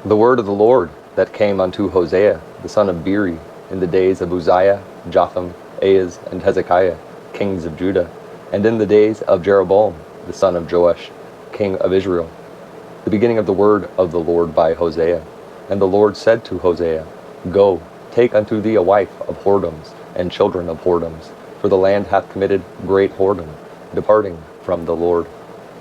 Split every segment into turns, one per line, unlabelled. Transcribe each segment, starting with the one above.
The word of the Lord that came unto Hosea, the son of Beeri, in the days of Uzziah, Jotham, Ahaz, and Hezekiah, kings of Judah, and in the days of Jeroboam, the son of Joash, king of Israel. The beginning of the word of the Lord by Hosea. And the Lord said to Hosea, Go, take unto thee a wife of whoredoms, and children of whoredoms, for the land hath committed great whoredom, departing from the Lord.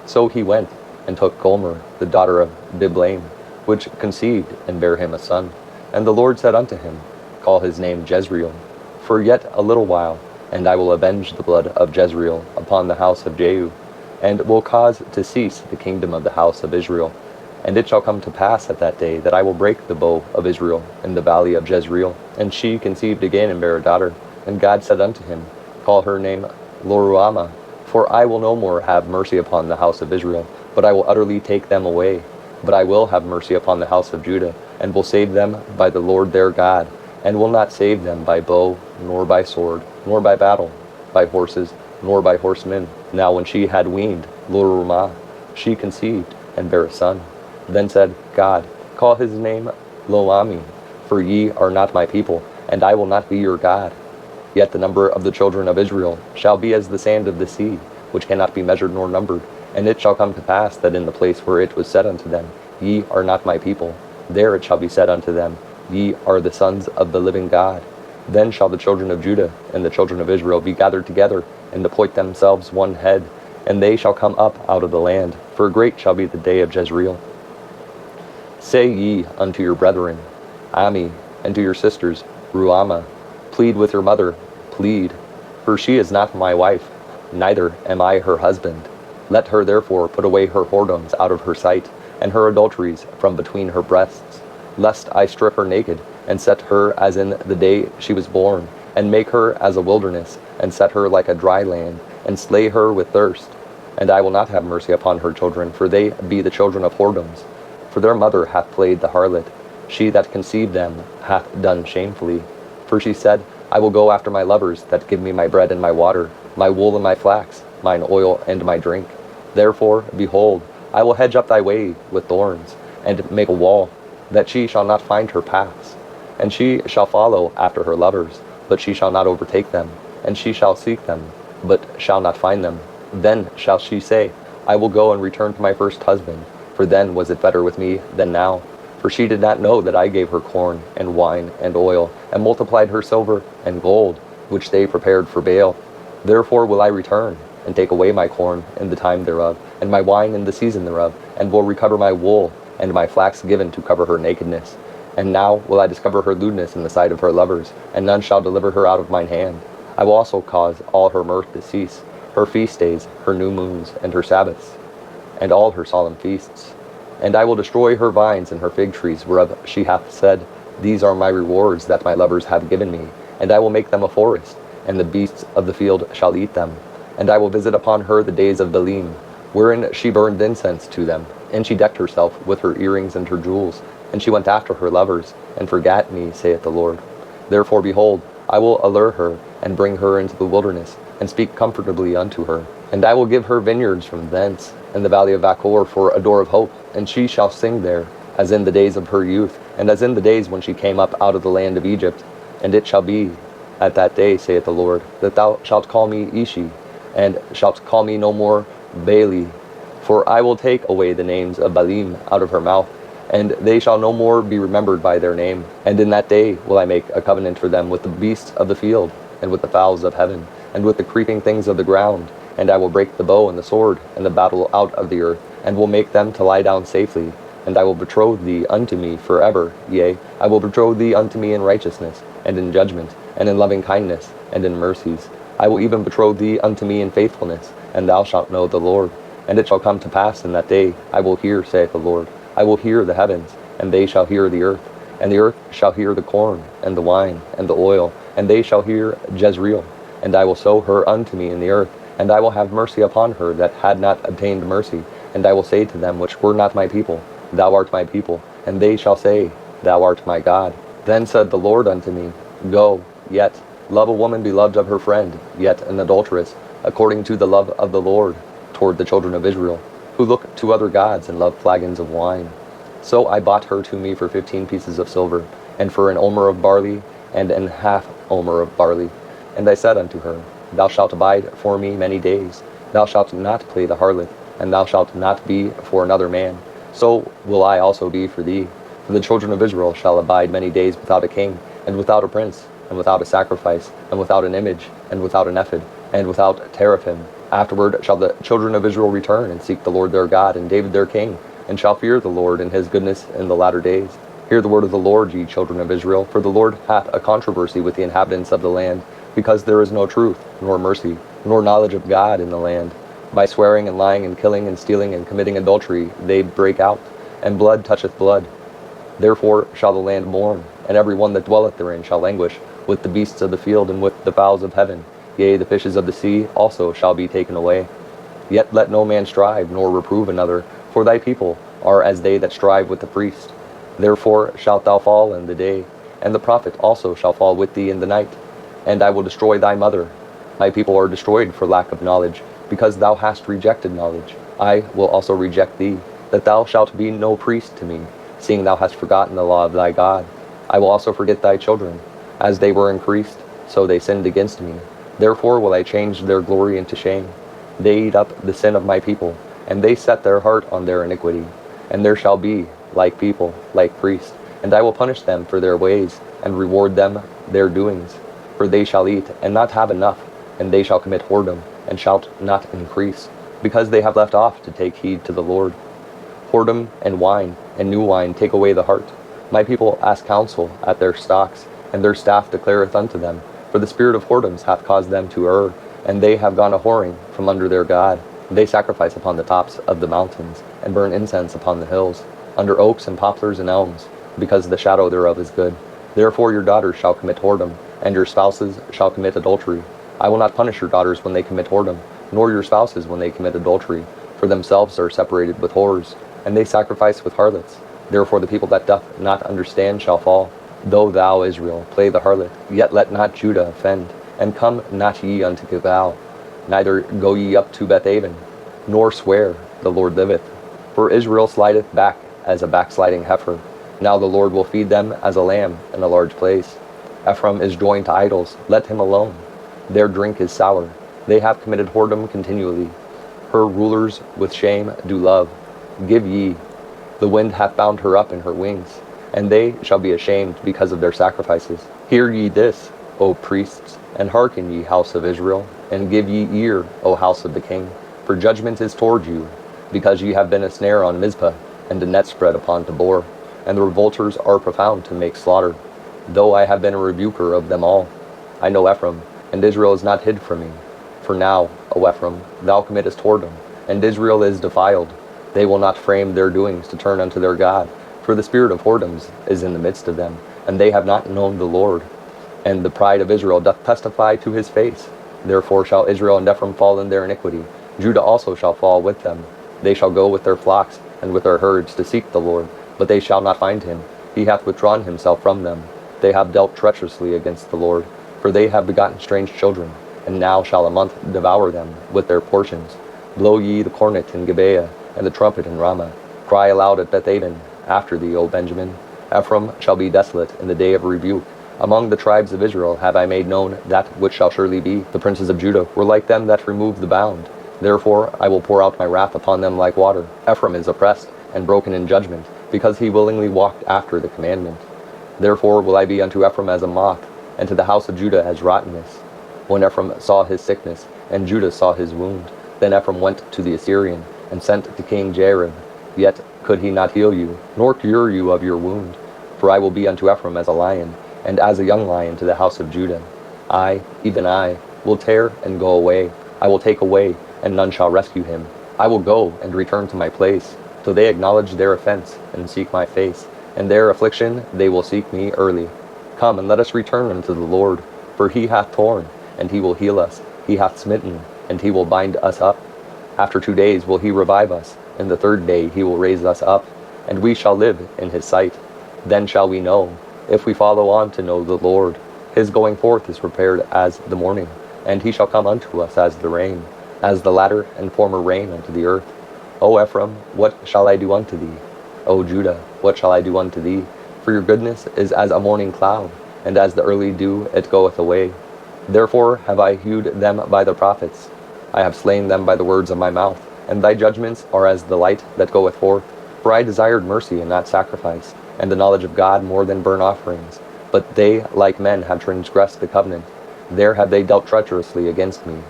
So he went, and took Gomer, the daughter of Diblaim, which conceived and bare him a son. And the Lord said unto him, Call his name Jezreel, for yet a little while, and I will avenge the blood of Jezreel upon the house of Jehu, and will cause to cease the kingdom of the house of Israel. And it shall come to pass at that day that I will break the bow of Israel in the valley of Jezreel. And she conceived again and bare a daughter. And God said unto him, Call her name Loruhamah, for I will no more have mercy upon the house of Israel, but I will utterly take them away. But I will have mercy upon the house of Judah, and will save them by the Lord their God, and will not save them by bow, nor by sword, nor by battle, by horses, nor by horsemen. Now when she had weaned Loruhamah, she conceived, and bare a son. Then said God, Call his name Lo-ammi, for ye are not my people, and I will not be your God. Yet the number of the children of Israel shall be as the sand of the sea, which cannot be measured nor numbered. And it shall come to pass that in the place where it was said unto them, Ye are not my people, there it shall be said unto them, Ye are the sons of the living God. Then shall the children of Judah and the children of Israel be gathered together, and appoint themselves one head, and they shall come up out of the land, for great shall be the day of Jezreel. Say ye unto your brethren, Ammi, and to your sisters, Ruhamah, plead with your mother, plead, for she is not my wife, neither am I her husband. Let her therefore put away her whoredoms out of her sight, and her adulteries from between her breasts, lest I strip her naked, and set her as in the day she was born, and make her as a wilderness, and set her like a dry land, and slay her with thirst. And I will not have mercy upon her children, for they be the children of whoredoms. For their mother hath played the harlot, she that conceived them hath done shamefully. For she said, I will go after my lovers that give me my bread and my water, my wool and my flax, mine oil and my drink. Therefore, behold, I will hedge up thy way with thorns, and make a wall, that she shall not find her paths. And she shall follow after her lovers, but she shall not overtake them. And she shall seek them, but shall not find them. Then shall she say, I will go and return to my first husband, for then was it better with me than now. For she did not know that I gave her corn, and wine, and oil, and multiplied her silver and gold, which they prepared for Baal. Therefore will I return, and take away my corn in the time thereof, and my wine in the season thereof, and will recover my wool, and my flax given to cover her nakedness. And now will I discover her lewdness in the sight of her lovers, and none shall deliver her out of mine hand. I will also cause all her mirth to cease, her feast days, her new moons, and her Sabbaths, and all her solemn feasts. And I will destroy her vines and her fig trees, whereof she hath said, These are my rewards that my lovers have given me, and I will make them a forest, and the beasts of the field shall eat them. And I will visit upon her the days of Baalim, wherein she burned incense to them, and she decked herself with her earrings and her jewels, and she went after her lovers, and forgat me, saith the Lord. Therefore, behold, I will allure her, and bring her into the wilderness, and speak comfortably unto her. And I will give her vineyards from thence, and the valley of Achor for a door of hope, and she shall sing there, as in the days of her youth, and as in the days when she came up out of the land of Egypt. And it shall be at that day, saith the Lord, that thou shalt call me Ishi, and shalt call me no more Baali, for I will take away the names of Baalim out of her mouth, and they shall no more be remembered by their name. And in that day will I make a covenant for them with the beasts of the field, and with the fowls of heaven, and with the creeping things of the ground. And I will break the bow and the sword and the battle out of the earth, and will make them to lie down safely. And I will betroth thee unto me forever, yea, I will betroth thee unto me in righteousness, and in judgment, and in loving kindness, and in mercies. I will even betroth thee unto me in faithfulness, and thou shalt know the Lord. And it shall come to pass in that day, I will hear, saith the Lord, I will hear the heavens, and they shall hear the earth, and the earth shall hear the corn, and the wine, and the oil, and they shall hear Jezreel. And I will sow her unto me in the earth, and I will have mercy upon her that had not obtained mercy. And I will say to them which were not my people, Thou art my people, and they shall say, Thou art my God. Then said the Lord unto me, Go, yet, love a woman beloved of her friend, yet an adulteress, according to the love of the Lord toward the children of Israel, who look to other gods and love flagons of wine. So I bought her to me for 15 pieces of silver, and for an omer of barley, and an half omer of barley. And I said unto her, Thou shalt abide for me many days. Thou shalt not play the harlot, and thou shalt not be for another man. So will I also be for thee. For the children of Israel shall abide many days without a king, and without a prince, and without a sacrifice, and without an image, and without an ephod, and without teraphim. Afterward shall the children of Israel return, and seek the Lord their God, and David their king, and shall fear the Lord in his goodness in the latter days. Hear the word of the Lord, ye children of Israel, for the Lord hath a controversy with the inhabitants of the land, because there is no truth, nor mercy, nor knowledge of God in the land. By swearing and lying and killing and stealing and committing adultery they break out, and blood toucheth blood. Therefore shall the land mourn, and every one that dwelleth therein shall languish, with the beasts of the field and with the fowls of heaven. Yea, the fishes of the sea also shall be taken away. Yet let no man strive, nor reprove another, for thy people are as they that strive with the priest. Therefore shalt thou fall in the day, and the prophet also shall fall with thee in the night. And I will destroy thy mother. My people are destroyed for lack of knowledge, because thou hast rejected knowledge. I will also reject thee, that thou shalt be no priest to me, seeing thou hast forgotten the law of thy God. I will also forget thy children. As they were increased, so they sinned against me. Therefore will I change their glory into shame. They eat up the sin of my people, and they set their heart on their iniquity. And there shall be, like people, like priests, and I will punish them for their ways, and reward them their doings. For they shall eat, and not have enough, and they shall commit whoredom, and shall not increase, because they have left off to take heed to the Lord. Whoredom and wine, and new wine, take away the heart. My people ask counsel at their stocks, and their staff declareth unto them. For the spirit of whoredoms hath caused them to err, and they have gone a-whoring from under their God. They sacrifice upon the tops of the mountains, and burn incense upon the hills, under oaks and poplars and elms, because the shadow thereof is good. Therefore your daughters shall commit whoredom, and your spouses shall commit adultery. I will not punish your daughters when they commit whoredom, nor your spouses when they commit adultery, for themselves are separated with whores, and they sacrifice with harlots. Therefore the people that doth not understand shall fall. Though thou, Israel, play the harlot, yet let not Judah offend, and come not ye unto Gilgal, neither go ye up to Bethaven, nor swear, the Lord liveth. For Israel slideth back as a backsliding heifer. Now the Lord will feed them as a lamb in a large place. Ephraim is joined to idols, let him alone. Their drink is sour. They have committed whoredom continually. Her rulers with shame do love. Give ye. The wind hath bound her up in her wings, and they shall be ashamed because of their sacrifices. Hear ye this, O priests, and hearken ye, house of Israel, and give ye ear, O house of the king. For judgment is toward you, because ye have been a snare on Mizpah, and a net spread upon Tabor, and the revolters are profound to make slaughter. Though I have been a rebuker of them all, I know Ephraim, and Israel is not hid from me. For now, O Ephraim, thou committest whoredom, and Israel is defiled. They will not frame their doings to turn unto their God, for the spirit of whoredoms is in the midst of them, and they have not known the Lord. And the pride of Israel doth testify to his face. Therefore shall Israel and Ephraim fall in their iniquity. Judah also shall fall with them. They shall go with their flocks and with their herds to seek the Lord, but they shall not find him. He hath withdrawn himself from them. They have dealt treacherously against the Lord, for they have begotten strange children. And now shall a month devour them with their portions. Blow ye the cornet in Gibeah, and the trumpet in Ramah. Cry aloud at Bethaven, after thee, O Benjamin. Ephraim shall be desolate in the day of rebuke. Among the tribes of Israel have I made known that which shall surely be. The princes of Judah were like them that remove the bound. Therefore I will pour out my wrath upon them like water. Ephraim is oppressed and broken in judgment, because he willingly walked after the commandment. Therefore will I be unto Ephraim as a moth, and to the house of Judah as rottenness. When Ephraim saw his sickness, and Judah saw his wound, then Ephraim went to the Assyrian, and sent to King Jareb. Yet could he not heal you, nor cure you of your wound. For I will be unto Ephraim as a lion, and as a young lion to the house of Judah. I, even I, will tear and go away. I will take away, and none shall rescue him. I will go and return to my place, till they acknowledge their offense, and seek my face. And their affliction they will seek me early. Come, and let us return unto the Lord. For he hath torn, and he will heal us. He hath smitten, and he will bind us up. After 2 days will he revive us, and the 3rd day he will raise us up, and we shall live in his sight. Then shall we know, if we follow on to know the Lord. His going forth is prepared as the morning, and he shall come unto us as the rain, as the latter and former rain unto the earth. O Ephraim, what shall I do unto thee? O Judah, what shall I do unto thee? For your goodness is as a morning cloud, and as the early dew it goeth away. Therefore have I hewed them by the prophets. I have slain them by the words of my mouth, and thy judgments are as the light that goeth forth. For I desired mercy and not sacrifice, and the knowledge of God more than burnt offerings. But they, like men, have transgressed the covenant. There have they dealt treacherously against me.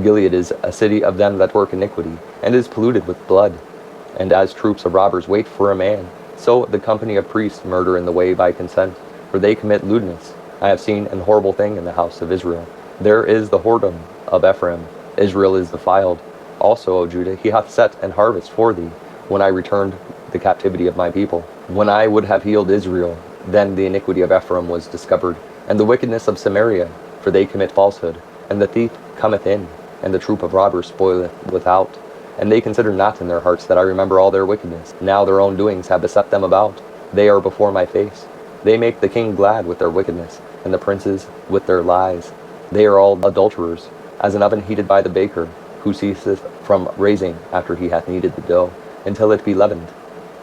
Gilead is a city of them that work iniquity, and is polluted with blood. And as troops of robbers wait for a man, so the company of priests murder in the way by consent, for they commit lewdness. I have seen an horrible thing in the house of Israel. There is the whoredom of Ephraim. Israel is defiled. Also, O Judah, he hath set an harvest for thee, when I returned the captivity of my people. When I would have healed Israel, then the iniquity of Ephraim was discovered, and the wickedness of Samaria, for they commit falsehood, and the thief cometh in, and the troop of robbers spoileth without. And they consider not in their hearts that I remember all their wickedness. Now their own doings have beset them about. They are before my face. They make the king glad with their wickedness, and the princes with their lies. They are all adulterers, as an oven heated by the baker, who ceaseth from raising after he hath kneaded the dough, until it be leavened.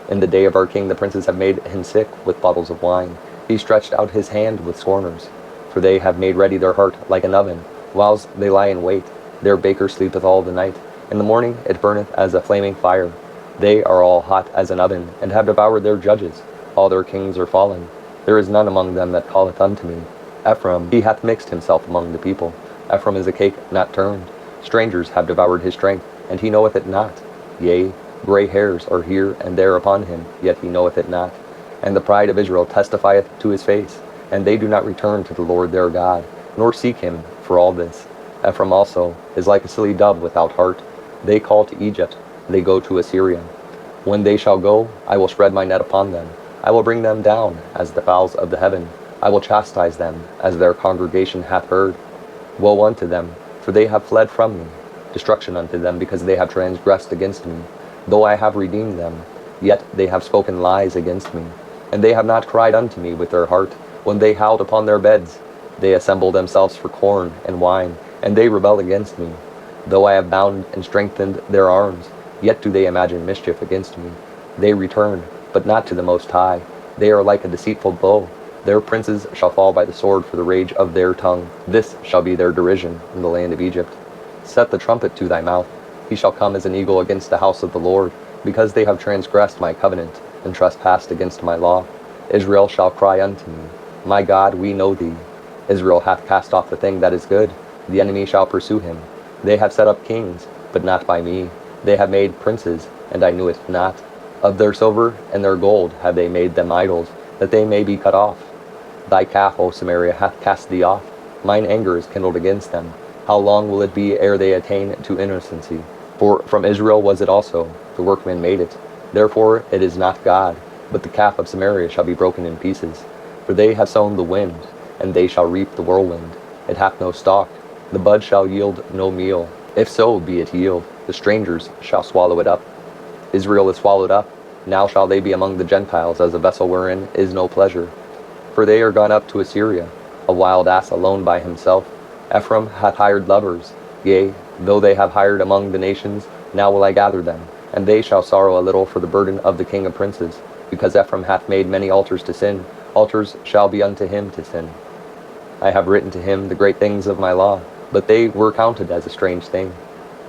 In the day of our king the princes have made him sick with bottles of wine. He stretched out his hand with scorners. For they have made ready their heart like an oven, whilst they lie in wait. Their baker sleepeth all the night. In the morning it burneth as a flaming fire. They are all hot as an oven, and have devoured their judges. All their kings are fallen. There is none among them that calleth unto me. Ephraim, he hath mixed himself among the people. Ephraim is a cake not turned. Strangers have devoured his strength, and he knoweth it not. Yea, gray hairs are here and there upon him, yet he knoweth it not. And the pride of Israel testifieth to his face, and they do not return to the Lord their God, nor seek him for all this. Ephraim also is like a silly dove without heart. They call to Egypt, they go to Assyria. When they shall go, I will spread my net upon them. I will bring them down as the fowls of the heaven. I will chastise them as their congregation hath heard. Woe unto them, for they have fled from me. Destruction unto them, because they have transgressed against me. Though I have redeemed them, yet they have spoken lies against me. And they have not cried unto me with their heart, when they howled upon their beds. They assemble themselves for corn and wine, and they rebel against me. Though I have bound and strengthened their arms, yet do they imagine mischief against me. They return, but not to the Most High. They are like a deceitful bow. Their princes shall fall by the sword for the rage of their tongue. This shall be their derision in the land of Egypt. Set the trumpet to thy mouth. He shall come as an eagle against the house of the Lord, because they have transgressed my covenant, and trespassed against my law. Israel shall cry unto me, My God, we know thee. Israel hath cast off the thing that is good. The enemy shall pursue him. They have set up kings, but not by me. They have made princes, and I knew it not. Of their silver and their gold have they made them idols, that they may be cut off. Thy calf, O Samaria, hath cast thee off. Mine anger is kindled against them. How long will it be ere they attain to innocency? For from Israel was it also, the workman made it. Therefore it is not God, but the calf of Samaria shall be broken in pieces. For they have sown the wind, and they shall reap the whirlwind. It hath no stalk. The bud shall yield no meal. If so be it yield, the strangers shall swallow it up. Israel is swallowed up. Now shall they be among the Gentiles as a vessel wherein is no pleasure. For they are gone up to Assyria, a wild ass alone by himself. Ephraim hath hired lovers. Yea, though they have hired among the nations, now will I gather them. And they shall sorrow a little for the burden of the king of princes. Because Ephraim hath made many altars to sin, altars shall be unto him to sin. I have written to him the great things of my law, but they were counted as a strange thing.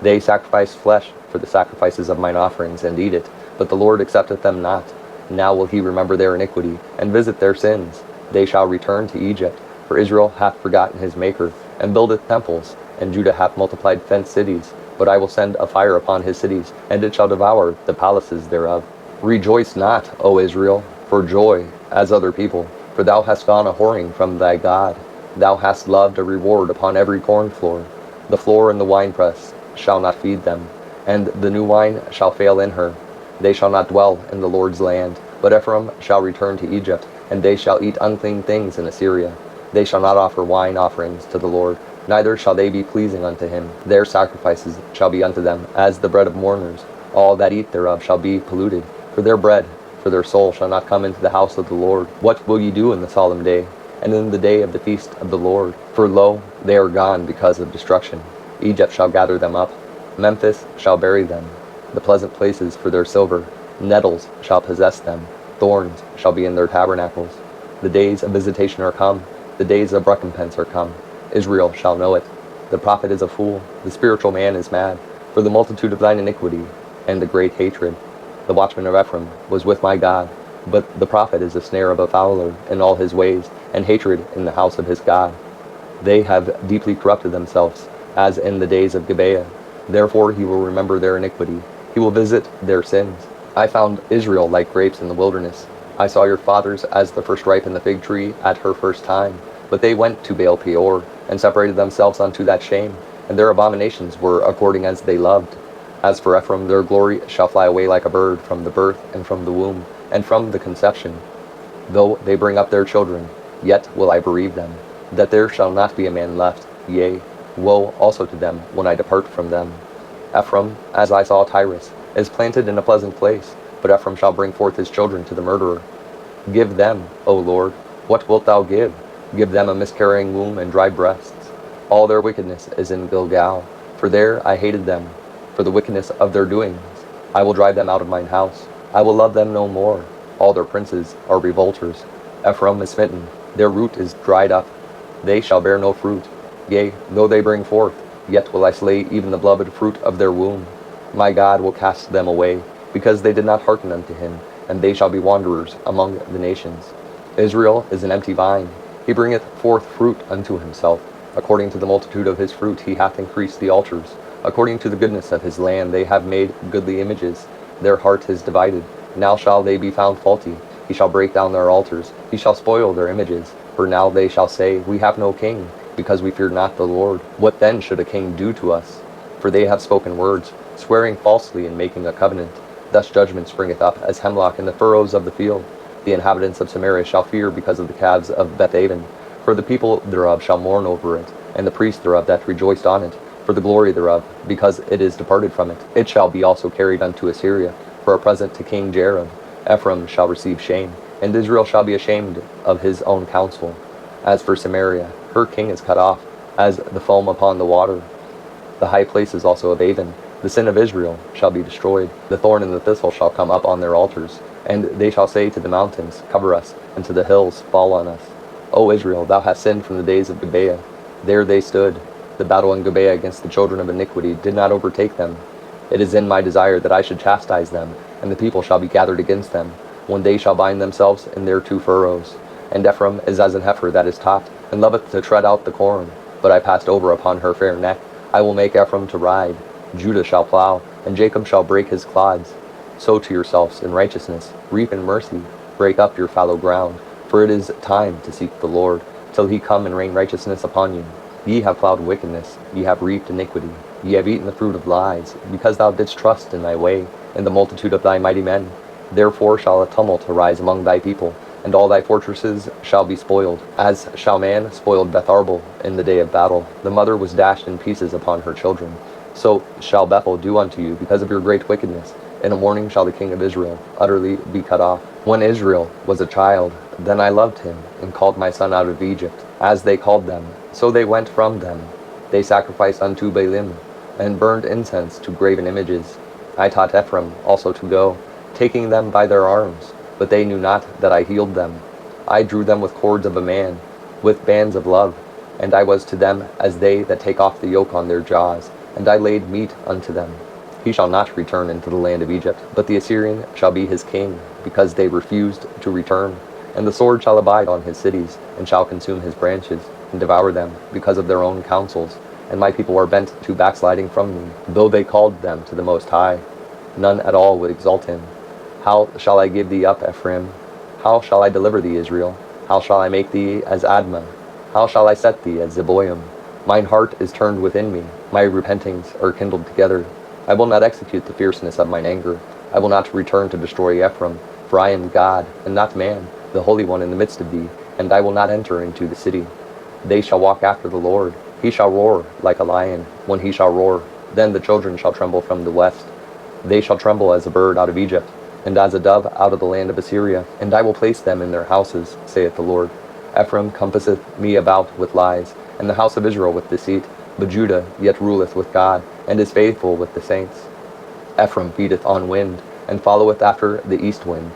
They sacrifice flesh for the sacrifices of mine offerings, and eat it, but the Lord accepteth them not. Now will he remember their iniquity, and visit their sins. They shall return to Egypt, for Israel hath forgotten his Maker, and buildeth temples, and Judah hath multiplied fenced cities. But I will send a fire upon his cities, and it shall devour the palaces thereof. Rejoice not, O Israel, for joy, as other people, for thou hast gone a whoring from thy God. Thou hast loved a reward upon every corn floor. The floor and the winepress shall not feed them, and the new wine shall fail in her. They shall not dwell in the Lord's land, but Ephraim shall return to Egypt, and they shall eat unclean things in Assyria. They shall not offer wine offerings to the Lord, neither shall they be pleasing unto him. Their sacrifices shall be unto them as the bread of mourners. All that eat thereof shall be polluted. For their bread, for their soul shall not come into the house of the Lord. What will ye do in the solemn day, and in the day of the feast of the Lord? For lo, they are gone because of destruction. Egypt shall gather them up. Memphis shall bury them, the pleasant places for their silver. Nettles shall possess them, thorns shall be in their tabernacles. The days of visitation are come, the days of recompense are come. Israel shall know it. The prophet is a fool, the spiritual man is mad, for the multitude of thine iniquity, and the great hatred. The watchman of Ephraim was with my God, but the prophet is a snare of a fowler in all his ways, and hatred in the house of his God. They have deeply corrupted themselves, as in the days of Gibeah. Therefore he will remember their iniquity, he will visit their sins. I found Israel like grapes in the wilderness. I saw your fathers as the first ripe in the fig tree at her first time. But they went to Baal Peor, and separated themselves unto that shame, and their abominations were according as they loved. As for Ephraim, their glory shall fly away like a bird from the birth, and from the womb, and from the conception. Though they bring up their children, yet will I bereave them, that there shall not be a man left, yea, woe also to them when I depart from them. Ephraim, as I saw Tyrus, is planted in a pleasant place, but Ephraim shall bring forth his children to the murderer. Give them, O Lord, what wilt thou give? Give them a miscarrying womb and dry breasts. All their wickedness is in Gilgal, for there I hated them. For the wickedness of their doings, I will drive them out of mine house. I will love them no more. All their princes are revolters. Ephraim is smitten, their root is dried up. They shall bear no fruit. Yea, though they bring forth, yet will I slay even the beloved fruit of their womb. My God will cast them away, because they did not hearken unto him, and they shall be wanderers among the nations. Israel is an empty vine. He bringeth forth fruit unto himself. According to the multitude of his fruit he hath increased the altars. According to the goodness of his land they have made goodly images. Their heart is divided. Now shall they be found faulty. He shall break down their altars. He shall spoil their images. For now they shall say, We have no king, because we fear not the Lord. What then should a king do to us? For they have spoken words, swearing falsely and making a covenant. Thus judgment springeth up as hemlock in the furrows of the field. The inhabitants of Samaria shall fear because of the calves of Bethaven. For the people thereof shall mourn over it, and the priests thereof that rejoiced on it, for the glory thereof, because it is departed from it. It shall be also carried unto Assyria, for a present to King Jareb. Ephraim shall receive shame, and Israel shall be ashamed of his own counsel. As for Samaria, her king is cut off, as the foam upon the water. The high places also of Avon, the sin of Israel, shall be destroyed. The thorn and the thistle shall come up on their altars. And they shall say to the mountains, Cover us, and to the hills, Fall on us. O Israel, thou hast sinned from the days of Gibeah. There they stood. The battle in Gibeah against the children of iniquity did not overtake them. It is in my desire that I should chastise them, and the people shall be gathered against them, when they shall bind themselves in their two furrows. And Ephraim is as an heifer that is taught, and loveth to tread out the corn. But I passed over upon her fair neck. I will make Ephraim to ride. Judah shall plow, and Jacob shall break his clods. Sow to yourselves in righteousness, reap in mercy, break up your fallow ground. For it is time to seek the Lord, till he come and rain righteousness upon you. Ye have plowed wickedness, ye have reaped iniquity, ye have eaten the fruit of lies, because thou didst trust in thy way, in the multitude of thy mighty men. Therefore shall a tumult arise among thy people, and all thy fortresses shall be spoiled, as Shalman spoiled Beth-arbel in the day of battle. The mother was dashed in pieces upon her children. So shall Bethel do unto you, because of your great wickedness. In a morning shall the king of Israel utterly be cut off. When Israel was a child, then I loved him, and called my son out of Egypt. As they called them, so they went from them. They sacrificed unto Baalim, and burned incense to graven images. I taught Ephraim also to go, taking them by their arms, but they knew not that I healed them. I drew them with cords of a man, with bands of love, and I was to them as they that take off the yoke on their jaws, and I laid meat unto them. He shall not return into the land of Egypt, but the Assyrian shall be his king, because they refused to return. And the sword shall abide on his cities, and shall consume his branches, and devour them, because of their own counsels. And my people are bent to backsliding from me, though they called them to the Most High. None at all would exalt him. How shall I give thee up, Ephraim? How shall I deliver thee, Israel? How shall I make thee as Admah? How shall I set thee as Zeboim? Mine heart is turned within me, my repentings are kindled together. I will not execute the fierceness of mine anger. I will not return to destroy Ephraim, for I am God, and not man, the Holy One in the midst of thee, and I will not enter into the city. They shall walk after the Lord. He shall roar like a lion, when he shall roar. Then the children shall tremble from the west. They shall tremble as a bird out of Egypt, and as a dove out of the land of Assyria. And I will place them in their houses, saith the Lord. Ephraim compasseth me about with lies, and the house of Israel with deceit. But Judah yet ruleth with God, and is faithful with the saints. Ephraim feedeth on wind, and followeth after the east wind.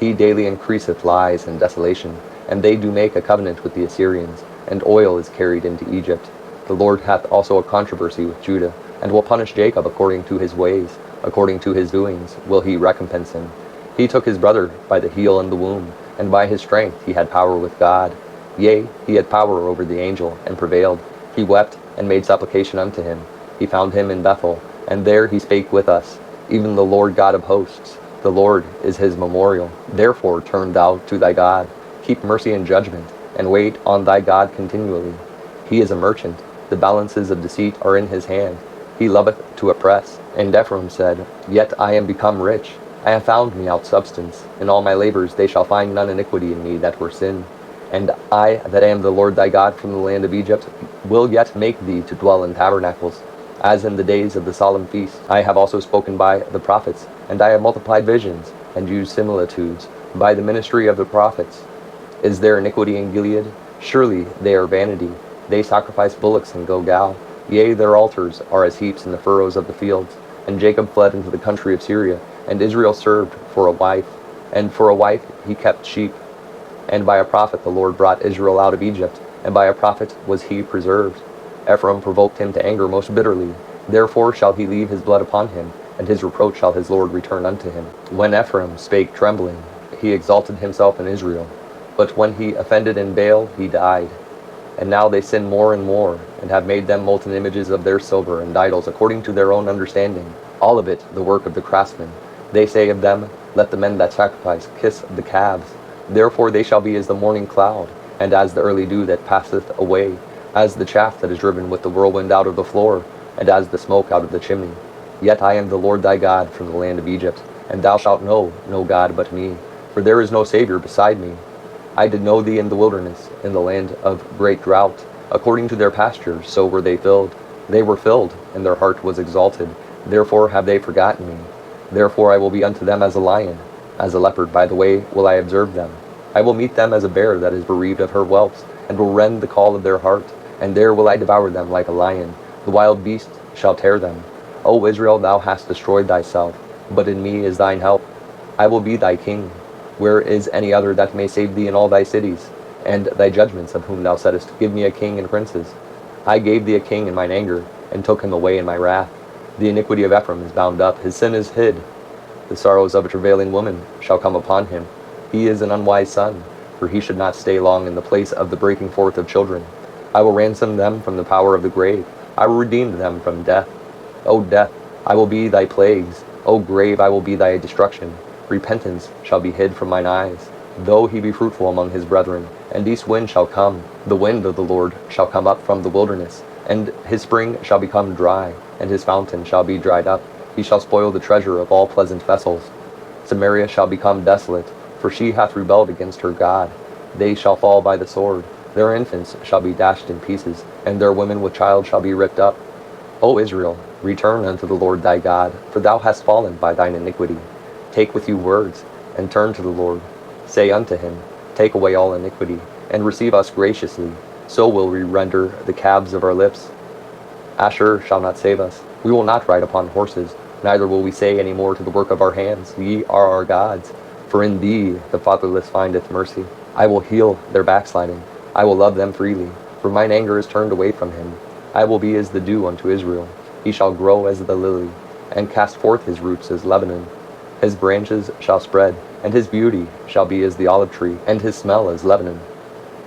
He daily increaseth lies and desolation, and they do make a covenant with the Assyrians, and oil is carried into Egypt. The Lord hath also a controversy with Judah, and will punish Jacob according to his ways, according to his doings will he recompense him. He took his brother by the heel and the womb, and by his strength he had power with God. Yea, he had power over the angel, and prevailed. He wept, and made supplication unto him. He found him in Bethel, and there he spake with us. Even the Lord God of hosts, the Lord is his memorial. Therefore turn thou to thy God. Keep mercy and judgment, and wait on thy God continually. He is a merchant. The balances of deceit are in his hand. He loveth to oppress. And Ephraim said, Yet I am become rich. I have found me out substance. In all my labors they shall find none iniquity in me that were sin. And I, that am the Lord thy God from the land of Egypt, will yet make thee to dwell in tabernacles, as in the days of the solemn feast. I have also spoken by the prophets, and I have multiplied visions, and used similitudes, by the ministry of the prophets. Is there iniquity in Gilead? Surely they are vanity. They sacrifice bullocks in Gilgal. Yea, their altars are as heaps in the furrows of the fields. And Jacob fled into the country of Syria, and Israel served for a wife. And for a wife he kept sheep. And by a prophet the Lord brought Israel out of Egypt, and by a prophet was he preserved. Ephraim provoked him to anger most bitterly. Therefore shall he leave his blood upon him, and his reproach shall his Lord return unto him. When Ephraim spake trembling, he exalted himself in Israel. But when he offended in Baal, he died. And now they sin more and more, and have made them molten images of their silver and idols according to their own understanding, all of it the work of the craftsmen. They say of them, Let the men that sacrifice kiss the calves. Therefore they shall be as the morning cloud, and as the early dew that passeth away, as the chaff that is driven with the whirlwind out of the floor, and as the smoke out of the chimney. Yet I am the Lord thy God from the land of Egypt, and thou shalt know no God but me, for there is no Saviour beside me. I did know thee in the wilderness, in the land of great drought. According to their pastures, so were they filled. They were filled, and their heart was exalted. Therefore have they forgotten me. Therefore I will be unto them as a lion, as a leopard by the way will I observe them. I will meet them as a bear that is bereaved of her whelps, and will rend the call of their heart. And there will I devour them like a lion. The wild beast shall tear them. O Israel, thou hast destroyed thyself, but in me is thine help. I will be thy king. Where is any other that may save thee in all thy cities? And thy judgments of whom thou saidst, Give me a king and princes. I gave thee a king in mine anger, and took him away in my wrath. The iniquity of Ephraim is bound up, his sin is hid. The sorrows of a travailing woman shall come upon him. He is an unwise son, for he should not stay long in the place of the breaking forth of children. I will ransom them from the power of the grave. I will redeem them from death. O death, I will be thy plagues. O grave, I will be thy destruction. Repentance shall be hid from mine eyes. Though he be fruitful among his brethren, and east wind shall come, the wind of the Lord shall come up from the wilderness, and his spring shall become dry, and his fountain shall be dried up. He shall spoil the treasure of all pleasant vessels. Samaria shall become desolate, for she hath rebelled against her God. They shall fall by the sword. Their infants shall be dashed in pieces, and their women with child shall be ripped up. O Israel, return unto the Lord thy God, for thou hast fallen by thine iniquity. Take with you words, and turn to the Lord. Say unto him, Take away all iniquity, and receive us graciously. So will we render the calves of our lips. Asher shall not save us. We will not ride upon horses, neither will we say any more to the work of our hands, Ye are our gods. For in thee the fatherless findeth mercy. I will heal their backsliding. I will love them freely, for mine anger is turned away from him. I will be as the dew unto Israel. He shall grow as the lily, and cast forth his roots as Lebanon. His branches shall spread, and his beauty shall be as the olive tree, and his smell as Lebanon.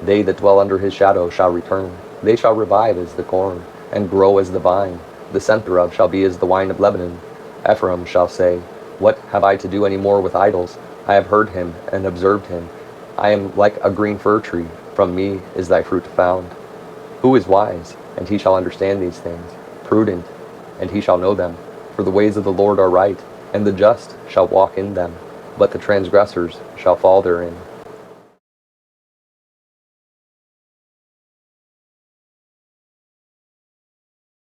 They that dwell under his shadow shall return. They shall revive as the corn, and grow as the vine. The scent thereof shall be as the wine of Lebanon. Ephraim shall say, What have I to do any more with idols? I have heard him, and observed him. I am like a green fir tree. From me is thy fruit found. Who is wise? And he shall understand these things. Prudent, and he shall know them. For the ways of the Lord are right, and the just shall walk in them, but the transgressors shall fall therein.